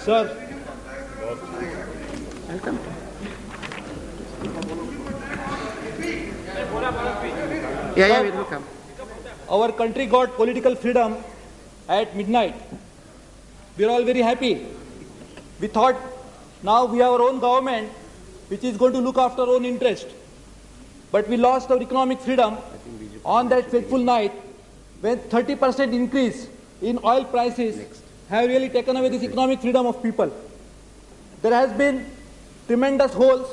Sir, Welcome. Yeah, it will come. our country got political freedom at midnight. We are all very happy. We thought now we have our own government which is going to look after our own interest. But we lost our economic freedom on that fateful night when 30% increase in oil prices have really taken away this economic freedom of people. There has been tremendous holes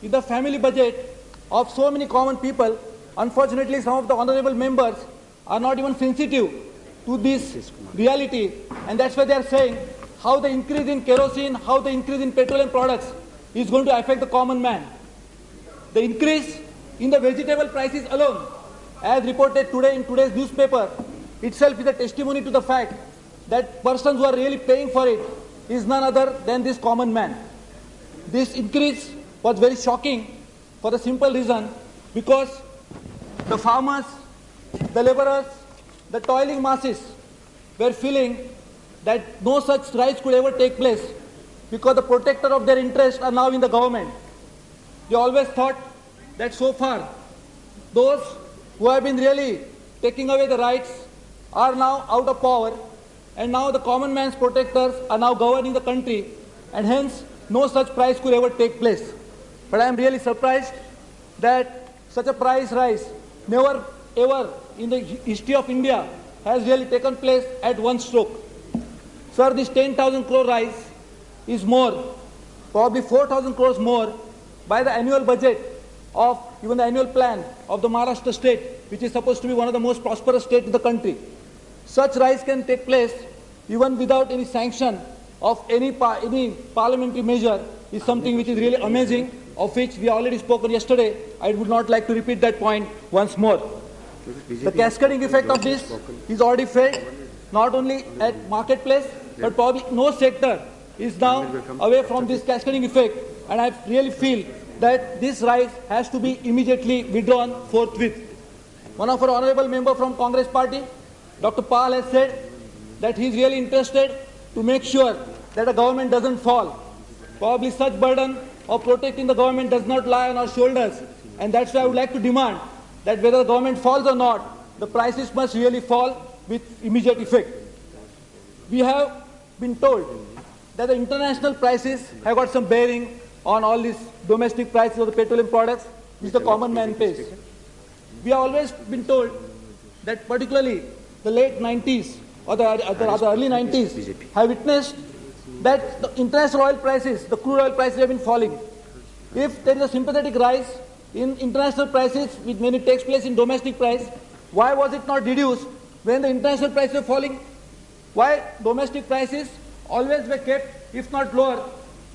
in the family budget of so many common people. Unfortunately, some of the honorable members are not even sensitive to this reality, and that's why they are saying how the increase in kerosene, how the increase in petroleum products is going to affect the common man. The increase in the vegetable prices alone, as reported today in today's newspaper, itself is a testimony to the fact that persons who are really paying for it is none other than this common man. This increase was very shocking for the simple reason because the farmers, the laborers, the toiling masses were feeling that no such rise could ever take place because the protector of their interests are now in the government. They always thought that so far those who have been really taking away the rights are now out of power, and now the common man's protectors are now governing the country, and hence no such price could ever take place. But I am really surprised that such a price rise never ever in the history of India has really taken place at one stroke. Sir, this 10,000 crore rise is more, probably 4,000 crores more by the annual budget of even the annual plan of the Maharashtra state, which is supposed to be one of the most prosperous states in the country. Such rise can take place even without any sanction of any parliamentary measure is something which is really amazing, of which we already spoken yesterday. I would not like to repeat that point once more. The cascading effect of this is already felt not only at marketplace, but probably no sector is now away from this cascading effect, and I really feel that this rise has to be immediately withdrawn forthwith. One of our honorable member from Congress party, Dr. Pal, has said that he is really interested to make sure that the government doesn't fall. Probably such burden of protecting the government does not lie on our shoulders, and that's why I would like to demand that whether the government falls or not, the prices must really fall with immediate effect. We have been told that the international prices have got some bearing on all these domestic prices of the petroleum products which the common man pays. We have always been told that particularly the late 90s or the early 90s have witnessed that the international oil prices, the crude oil prices have been falling. If there is a sympathetic rise in international prices when it takes place in domestic price, why was it not reduced when the international prices were falling? Why domestic prices always were kept, if not lower,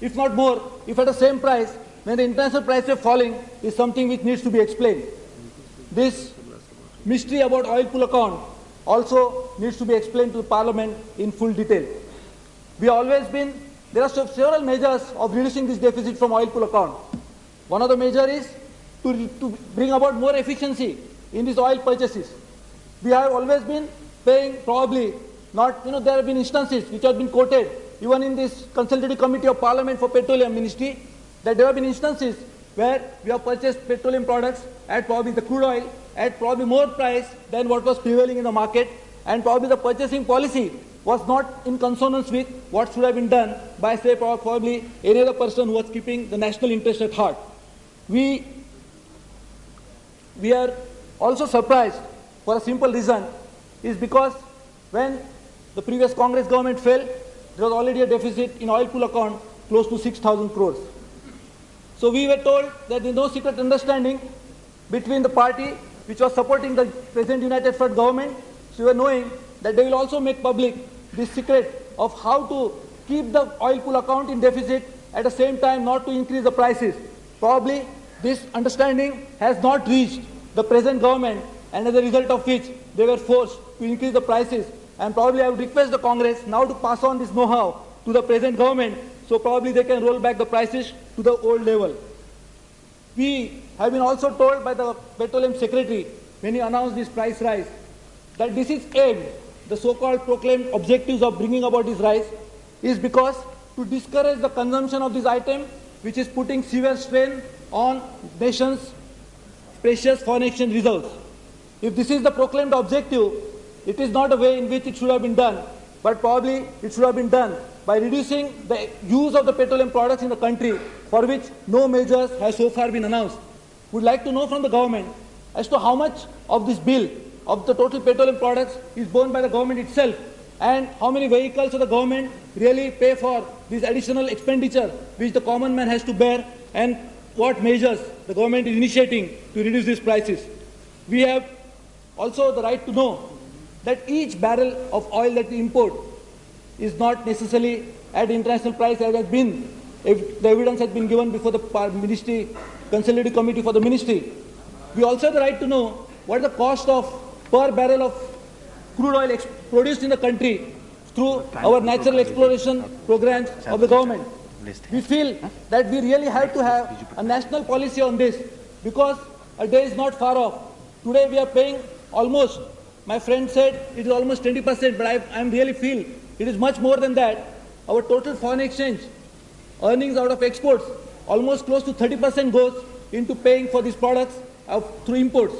if not more, if at the same price, when the international prices were falling, is something which needs to be explained. This mystery about oil pool account also needs to be explained to the Parliament in full detail. There are several measures of reducing this deficit from oil pool account. One of the measures is to bring about more efficiency in these oil purchases. We have always been paying probably not, there have been instances which have been quoted even in this consultative committee of Parliament for Petroleum Ministry, that there have been instances where we have purchased petroleum products at probably the crude oil at probably more price than what was prevailing in the market, and probably the purchasing policy was not in consonance with what should have been done by, say, probably any other person who was keeping the national interest at heart. We are also surprised for a simple reason, is because when the previous Congress government fell, there was already a deficit in oil pool account close to 6,000 crores. So we were told that there is no secret understanding between the party which was supporting the present United Front government. So we were knowing that they will also make public this secret of how to keep the oil pool account in deficit, at the same time not to increase the prices. Probably this understanding has not reached the present government, and as a result of which they were forced to increase the prices. And probably I would request the Congress now to pass on this know-how to the present government, so probably they can roll back the prices to the old level. We have been also told by the Petroleum Secretary when he announced this price rise that this is aimed, the so-called proclaimed objectives of bringing about this rise is because to discourage the consumption of this item, which is putting severe strain on nation's precious foreign exchange reserves. If this is the proclaimed objective, it is not a way in which it should have been done, but probably it should have been done by reducing the use of the petroleum products in the country, for which no measures have so far been announced. Would like to know from the government as to how much of this bill of the total petroleum products is borne by the government itself, and how many vehicles of the government really pay for this additional expenditure which the common man has to bear, and what measures the government is initiating to reduce these prices. We have also the right to know that each barrel of oil that we import is not necessarily at international price as has been, if the evidence has been given before the ministry, consultative committee for the ministry. We also have the right to know what is the cost of per barrel of crude oil produced in the country through our natural exploration programs of the government. We feel that we really have to have a national policy on this, because a day is not far off. Today we are paying almost, my friend said it is almost 20%, but I really feel it is much more than that. Our total foreign exchange earnings out of exports, almost close to 30% goes into paying for these products through imports.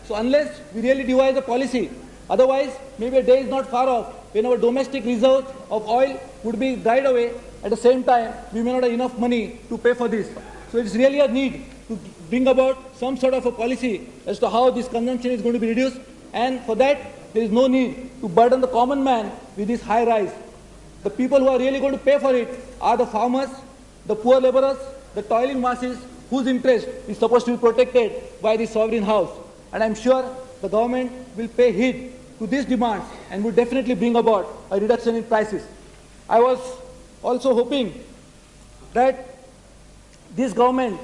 So unless we really devise a policy, otherwise maybe a day is not far off when our domestic reserves of oil would be dried away. At the same time, we may not have enough money to pay for this. So it's really a need to bring about some sort of a policy as to how this consumption is going to be reduced, and for that there is no need to burden the common man with this high rise. The people who are really going to pay for it are the farmers, the poor laborers, the toiling masses, whose interest is supposed to be protected by the sovereign house. And I'm sure the government will pay heed to these demands and will definitely bring about a reduction in prices. I was also hoping that this government,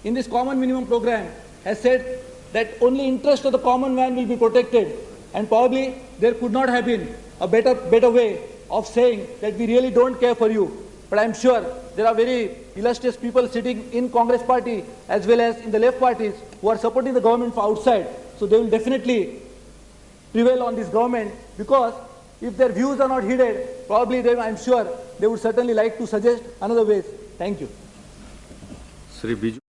in this common minimum program, has said that only interest of the common man will be protected, and probably there could not have been a better way of saying that we really don't care for you. But I'm sure there are very illustrious people sitting in Congress party as well as in the left parties who are supporting the government from outside. So they will definitely prevail on this government, because if their views are not heeded, probably I'm sure they would certainly like to suggest another ways. Thank you. Shri Biju.